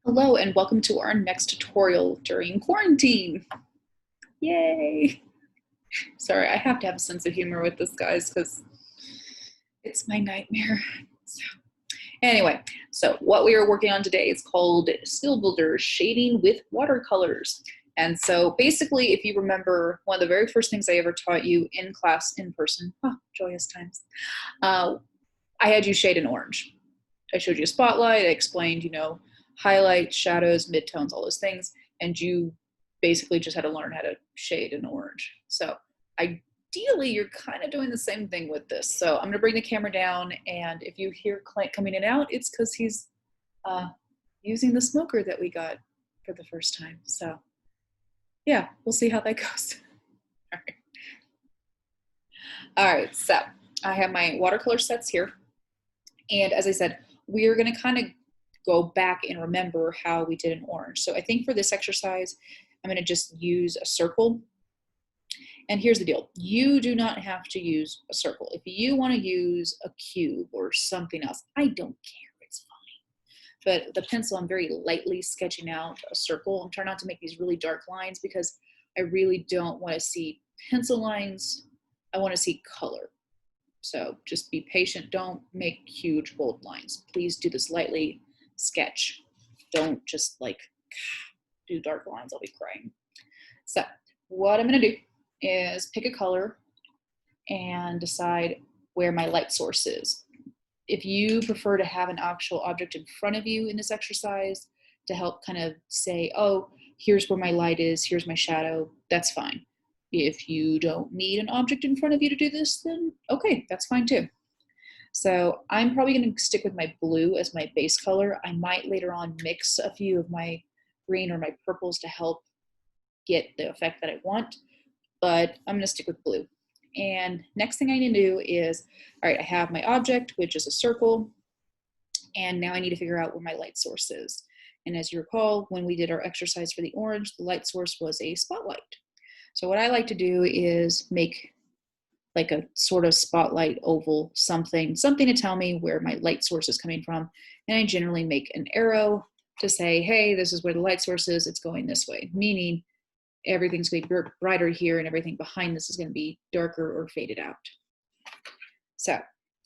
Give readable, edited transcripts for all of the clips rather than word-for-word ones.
Hello and welcome to our next tutorial during quarantine. Yay! Sorry, I have to have a sense of humor with this, guys, because it's my nightmare. Anyway, so what we are working on today is called Skill Builder Shading with Watercolors. And so basically, if you remember, one of the very first things I ever taught you in class in person, joyous times, I had you shade in orange. I showed you a spotlight, I explained, highlights, shadows, midtones, all those things, and you basically just had to learn how to shade in orange. So ideally, you're kind of doing the same thing with this. So I'm gonna bring the camera down, and if you hear Clint coming in and out, it's because he's using the smoker that we got for the first time. So yeah, we'll see how that goes. All right, so I have my watercolor sets here. And as I said, we're gonna kind of go back and remember how we did in orange. So I think for this exercise, I'm gonna just use a circle. And here's the deal. You do not have to use a circle. If you wanna use a cube or something else, I don't care, it's fine. But the pencil, I'm very lightly sketching out a circle. I'm trying not to make these really dark lines because I really don't wanna see pencil lines. I wanna see color. So just be patient. Don't make huge bold lines. Please do this lightly sketch. Don't just like do dark lines. I'll be crying. So what I'm going to do is pick a color and decide where my light source is. If you prefer to have an actual object in front of you in this exercise to help kind of say, oh, here's where my light is, here's my shadow, that's fine. If you don't need an object in front of you to do this, then okay, that's fine too. So I'm probably going to stick with my blue as my base color. I might later on mix a few of my green or my purples to help get the effect that I want, but I'm going to stick with blue. And next thing I need to do is, all right, I have my object, which is a circle, and now I need to figure out where my light source is. And as you recall, when we did our exercise for the orange, the light source was a spotlight. So what I like to do is make like a sort of spotlight oval, something to tell me where my light source is coming from. And I generally make an arrow to say, hey, this is where the light source is, it's going this way, meaning everything's going to be brighter here and everything behind this is going to be darker or faded out. So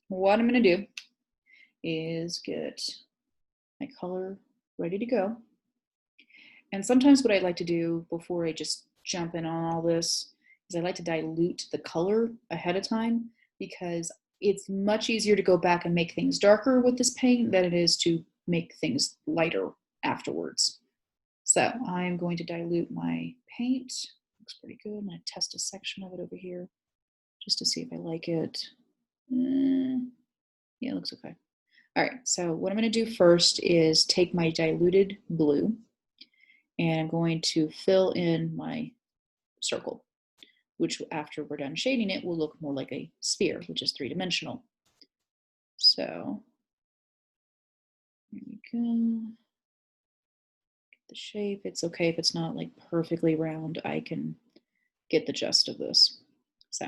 what I'm going to do is get my color ready to go. And sometimes what I like to do before I just jump in on all this is I like to dilute the color ahead of time because it's much easier to go back and make things darker with this paint than it is to make things lighter afterwards. So I'm going to dilute my paint. Looks pretty good. I'm going to test a section of it over here just to see if I like it. Yeah, it looks okay. All right, so what I'm going to do first is take my diluted blue and I'm going to fill in my circle, which after we're done shading it will look more like a sphere, which is three-dimensional. So here we go. Get the shape. It's okay if it's not like perfectly round. I can get the gist of this. So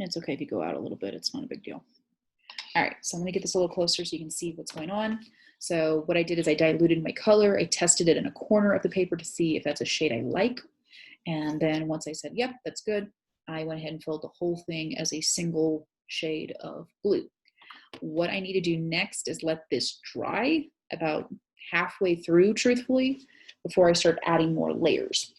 it's okay if you go out a little bit. It's not a big deal. All right, so I'm gonna get this a little closer so you can see what's going on. So what I did is I diluted my color. I tested it in a corner of the paper to see if that's a shade I like. And then once I said, yep, that's good, I went ahead and filled the whole thing as a single shade of blue. What I need to do next is let this dry about halfway through, truthfully, before I start adding more layers.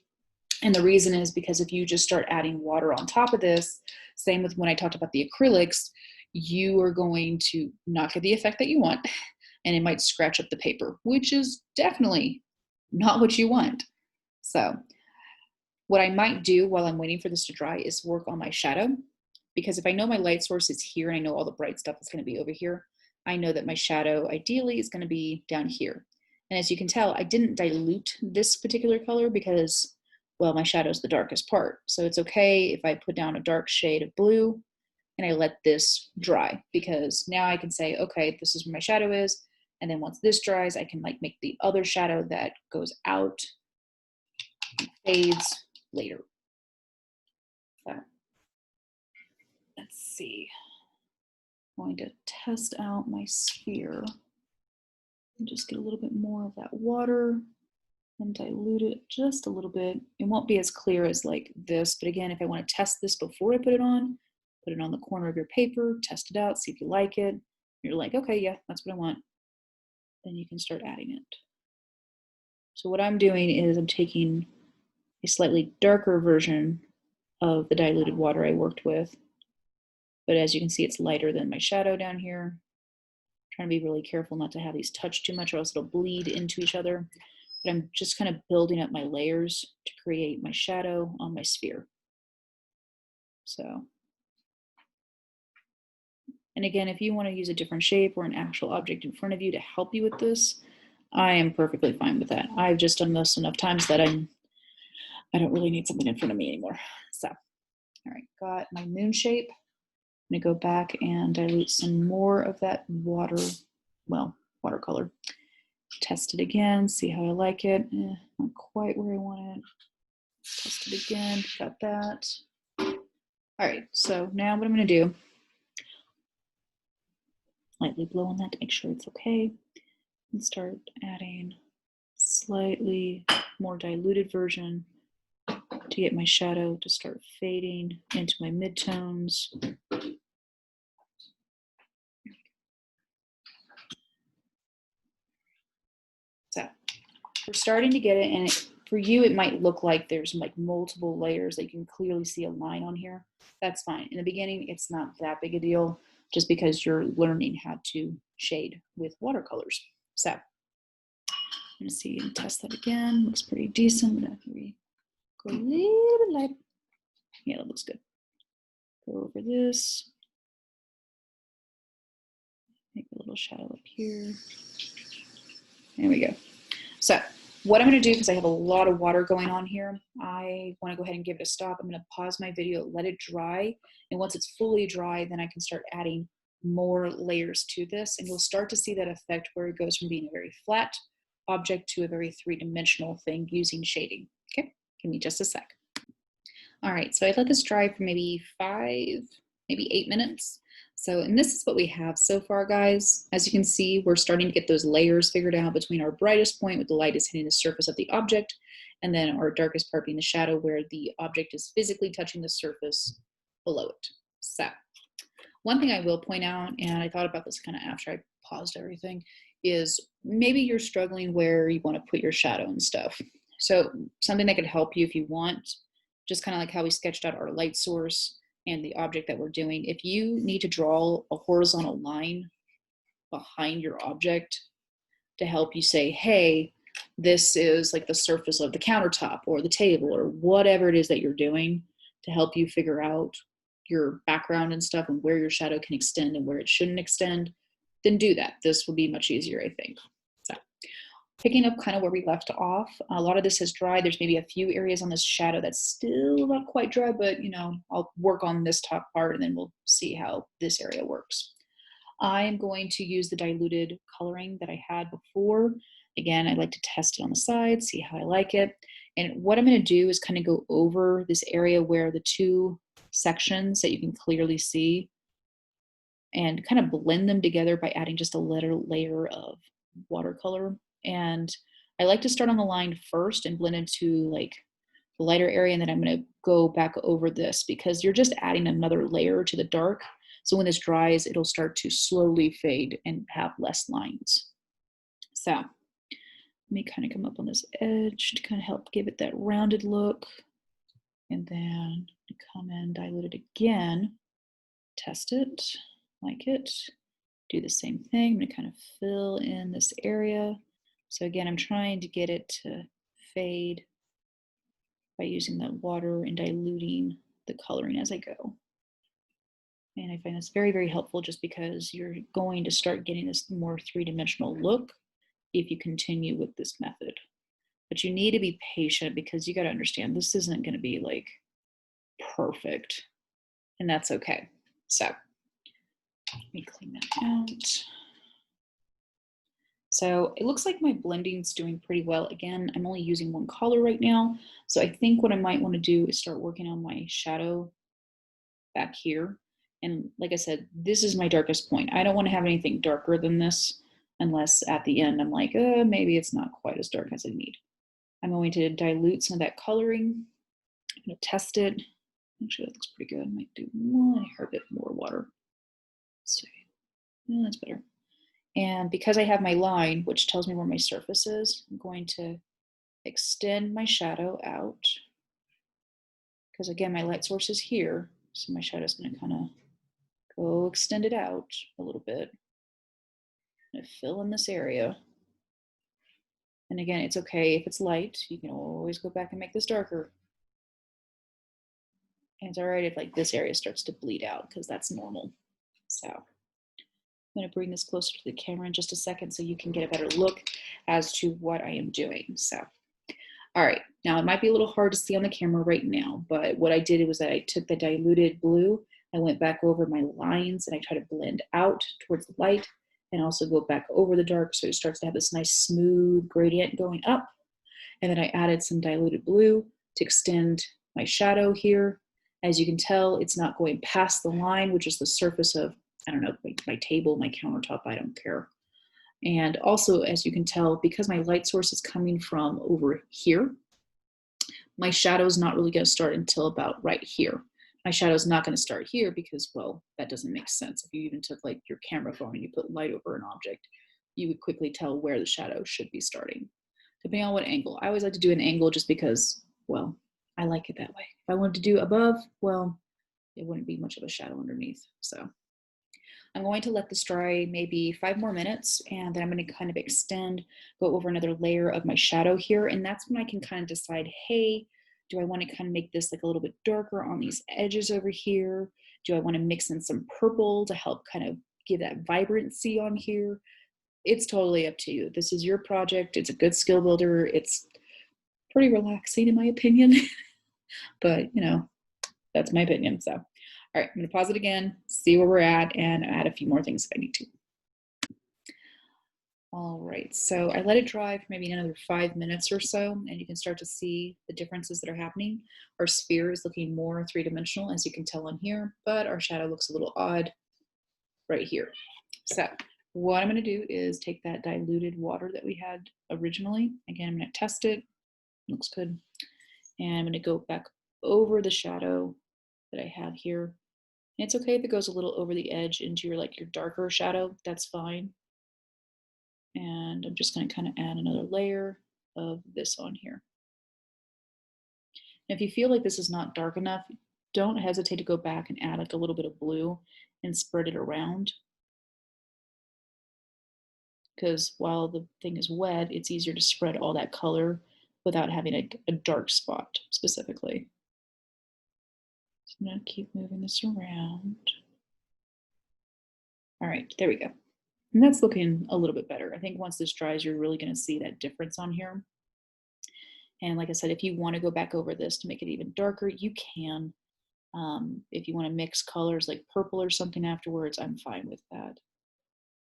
And the reason is because if you just start adding water on top of this, same with when I talked about the acrylics, you are going to not get the effect that you want, and it might scratch up the paper, which is definitely not what you want. So what I might do while I'm waiting for this to dry is work on my shadow, because if I know my light source is here and I know all the bright stuff is going to be over here, I know that my shadow ideally is going to be down here. And as you can tell, I didn't dilute this particular color because, well, my shadow is the darkest part. So it's okay if I put down a dark shade of blue and I let this dry, because now I can say, okay, this is where my shadow is. And then once this dries, I can like make the other shadow that goes out and fades later. So let's see. I'm going to test out my sphere. And just get a little bit more of that water and dilute it just a little bit. It won't be as clear as like this, but again, if I want to test this before I put it on the corner of your paper, test it out, see if you like it. You're like, okay, yeah, that's what I want. Then you can start adding it. So what I'm doing is I'm taking a slightly darker version of the diluted water I worked with, but as you can see, it's lighter than my shadow down here. Trying to be really careful not to have these touch too much or else it'll bleed into each other. But I'm just kind of building up my layers to create my shadow on my sphere. So, and again, if you want to use a different shape or an actual object in front of you to help you with this, I am perfectly fine with that. I've just done this enough times that I don't really need something in front of me anymore. So, all right, got my moon shape. I'm gonna go back and dilute some more of that watercolor. Test it again, see how I like it. Not quite where I want it. Test it again, got that. All right, so now what I'm gonna do, lightly blow on that to make sure it's okay, and start adding slightly more diluted version to get my shadow to start fading into my midtones. So we're starting to get it, and for you, it might look like there's like multiple layers that you can clearly see a line on here. That's fine. In the beginning, it's not that big a deal just because you're learning how to shade with watercolors. So I'm gonna see and test that again. Looks pretty decent. I'm gonna go a little bit light. Yeah, that looks good. Go over this. Make a little shadow up here. There we go. So what I'm going to do, because I have a lot of water going on here, I want to go ahead and give it a stop. I'm going to pause my video, let it dry. And once it's fully dry, then I can start adding more layers to this. And you'll start to see that effect where it goes from being a very flat object to a very three-dimensional thing using shading. Okay, give me just a sec. All right, so I let this dry for maybe 5, maybe 8 minutes. So, and this is what we have so far, guys. As you can see, we're starting to get those layers figured out between our brightest point where the light is hitting the surface of the object, and then our darkest part being the shadow where the object is physically touching the surface below it. So, one thing I will point out, and I thought about this kind of after I paused everything, is maybe you're struggling where you want to put your shadow and stuff. So something that could help you if you want, just kind of like how we sketched out our light source and the object that we're doing. If you need to draw a horizontal line behind your object to help you say, hey, this is like the surface of the countertop or the table or whatever it is that you're doing, to help you figure out your background and stuff and where your shadow can extend and where it shouldn't extend, then do that. This will be much easier, I think. So picking up kind of where we left off, a lot of this has dried. There's maybe a few areas on this shadow that's still not quite dry, but you know, I'll work on this top part and then we'll see how this area works. I am going to use the diluted coloring that I had before. Again, I like to test it on the side, see how I like it. And what I'm going to do is kind of go over this area where the two sections that you can clearly see and kind of blend them together by adding just a layer of watercolor. And I like to start on the line first and blend into like the lighter area, and then I'm going to go back over this because you're just adding another layer to the dark. So when this dries, it'll start to slowly fade and have less lines. So let me kind of come up on this edge to kind of help give it that rounded look. And then come in, dilute it again, test it, like it, do the same thing. I'm going to kind of fill in this area. So again, I'm trying to get it to fade by using the water and diluting the coloring as I go. And I find this very, very helpful just because you're going to start getting this more three-dimensional look if you continue with this method. But you need to be patient because you got to understand this isn't going to be like perfect, and that's okay. So let me clean that out. So it looks like my blending's doing pretty well. Again, I'm only using one color right now. So I think what I might want to do is start working on my shadow back here. And like I said, this is my darkest point. I don't want to have anything darker than this. unless at the end I'm like, maybe it's not quite as dark as I need. I'm going to dilute some of that coloring. I'm going to test it. Actually, that looks pretty good. I might do one hair bit more water. Let's see. Oh, that's better. And because I have my line, which tells me where my surface is, I'm going to extend my shadow out. Because again, my light source is here. So my shadow is going to kind of go extend it out a little bit. I'm going to fill in this area. And again, it's okay if it's light. You can always go back and make this darker. And it's all right if like this area starts to bleed out because that's normal. So I'm going to bring this closer to the camera in just a second so you can get a better look as to what I am doing. So, all right, now it might be a little hard to see on the camera right now, but what I did was that I took the diluted blue, I went back over my lines and I try to blend out towards the light and also go back over the dark so it starts to have this nice smooth gradient going up. And then I added some diluted blue to extend my shadow here. As you can tell, it's not going past the line, which is the surface of, I don't know, my table, my countertop, I don't care. And also, as you can tell, because my light source is coming from over here, my shadow is not really going to start until about right here. My shadow is not going to start here because, well, that doesn't make sense. If you even took like your camera phone and you put light over an object, you would quickly tell where the shadow should be starting, depending on what angle. I always like to do an angle just because, well, I like it that way. If I wanted to do above, well, it wouldn't be much of a shadow underneath. So I'm going to let this dry maybe 5 more minutes, and then I'm going to kind of extend, go over another layer of my shadow here. And that's when I can kind of decide, hey, do I want to kind of make this like a little bit darker on these edges over here? Do I want to mix in some purple to help kind of give that vibrancy on here? It's totally up to you. This is your project. It's a good skill builder. It's pretty relaxing in my opinion, but you know, that's my opinion. So, all right, I'm gonna pause it again, see where we're at, and add a few more things if I need to. All right, so I let it dry for maybe another 5 minutes or so, and you can start to see the differences that are happening. Our sphere is looking more three-dimensional, as you can tell on here, but our shadow looks a little odd right here. So what I'm gonna do is take that diluted water that we had originally. Again, I'm gonna test it, looks good. And I'm gonna go back over the shadow that I have here. And it's okay if it goes a little over the edge into your like your darker shadow, that's fine. And I'm just going to kind of add another layer of this on here. And if you feel like this is not dark enough, don't hesitate to go back and add like a little bit of blue and spread it around. Because while the thing is wet, it's easier to spread all that color without having a dark spot specifically. So I'm going to keep moving this around. All right, there we go. And that's looking a little bit better. I think once this dries, you're really going to see that difference on here. And like I said, if you want to go back over this to make it even darker, you can. If you want to mix colors like purple or something afterwards, I'm fine with that.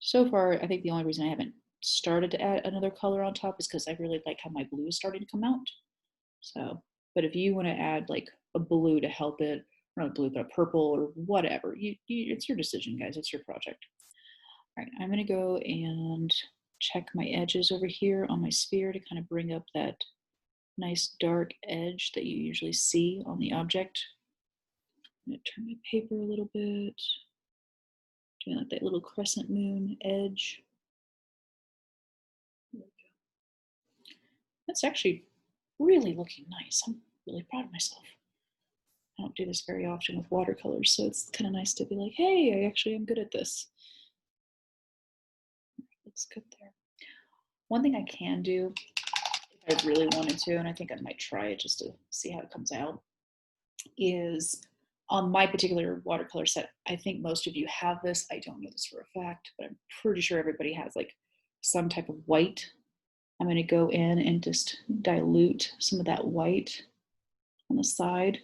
So far, I think the only reason I haven't started to add another color on top is because I really like how my blue is starting to come out. So, but if you want to add like a blue to help it, or not blue, but a purple or whatever, it's your decision, guys. It's your project. All right, I'm going to go and check my edges over here on my sphere to kind of bring up that nice dark edge that you usually see on the object. I'm going to turn my paper a little bit, doing like that little crescent moon edge. There we go. That's actually really looking nice. I'm really proud of myself. I don't do this very often with watercolors, so it's kind of nice to be like, hey, I actually am good at this. Looks good there. One thing I can do, if I really wanted to, and I think I might try it just to see how it comes out, is on my particular watercolor set, I think most of you have this. I don't know this for a fact, but I'm pretty sure everybody has like some type of white. I'm going to go in and just dilute some of that white on the side.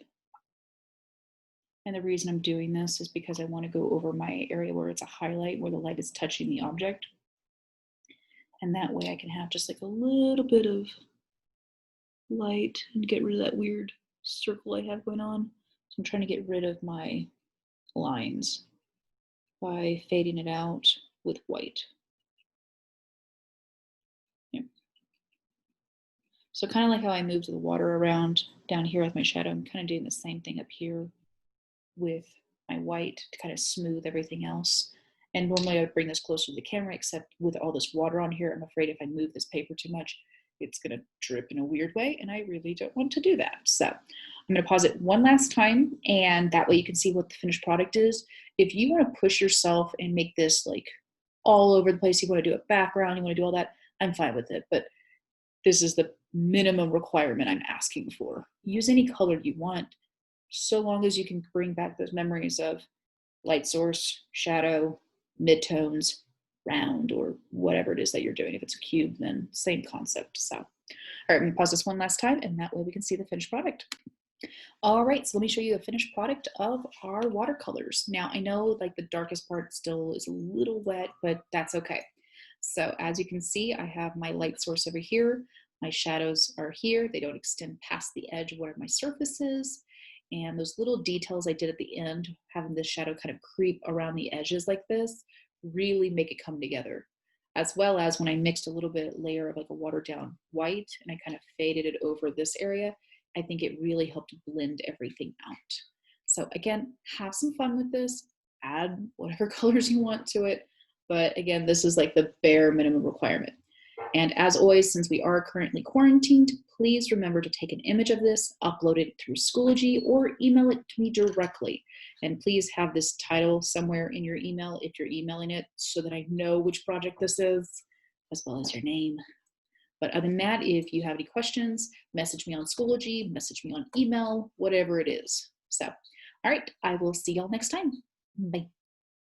And the reason I'm doing this is because I want to go over my area where it's a highlight, where the light is touching the object. And that way I can have just like a little bit of light and get rid of that weird circle I have going on. So I'm trying to get rid of my lines by fading it out with white. So kind of like how I moved the water around down here with my shadow, I'm kind of doing the same thing up here with my white to kind of smooth everything else. And normally I would bring this closer to the camera, except with all this water on here, I'm afraid if I move this paper too much, it's gonna drip in a weird way, and I really don't want to do that. So I'm gonna pause it one last time, and that way you can see what the finished product is. If you wanna push yourself and make this like all over the place, you wanna do a background, you wanna do all that, I'm fine with it. But this is the minimum requirement I'm asking for. Use any color you want, so long as you can bring back those memories of light source, shadow, midtones, round, or whatever it is that you're doing. If it's a cube, then same concept. So, all right, I'm gonna pause this one last time, and that way we can see the finished product. All right, so let me show you the finished product of our watercolors. Now, I know like the darkest part still is a little wet, but that's okay. So as you can see, I have my light source over here. My shadows are here. They don't extend past the edge of where my surface is. And those little details I did at the end, having this shadow kind of creep around the edges like this, really make it come together. As well as when I mixed a little bit layer of like a watered down white and I kind of faded it over this area, I think it really helped blend everything out. So again, have some fun with this, add whatever colors you want to it. But again, this is like the bare minimum requirement. And as always, since we are currently quarantined, please remember to take an image of this, upload it through Schoology, or email it to me directly. And please have this title somewhere in your email if you're emailing it so that I know which project this is, as well as your name. But other than that, if you have any questions, message me on Schoology, message me on email, whatever it is. So, all right, I will see y'all next time. Bye.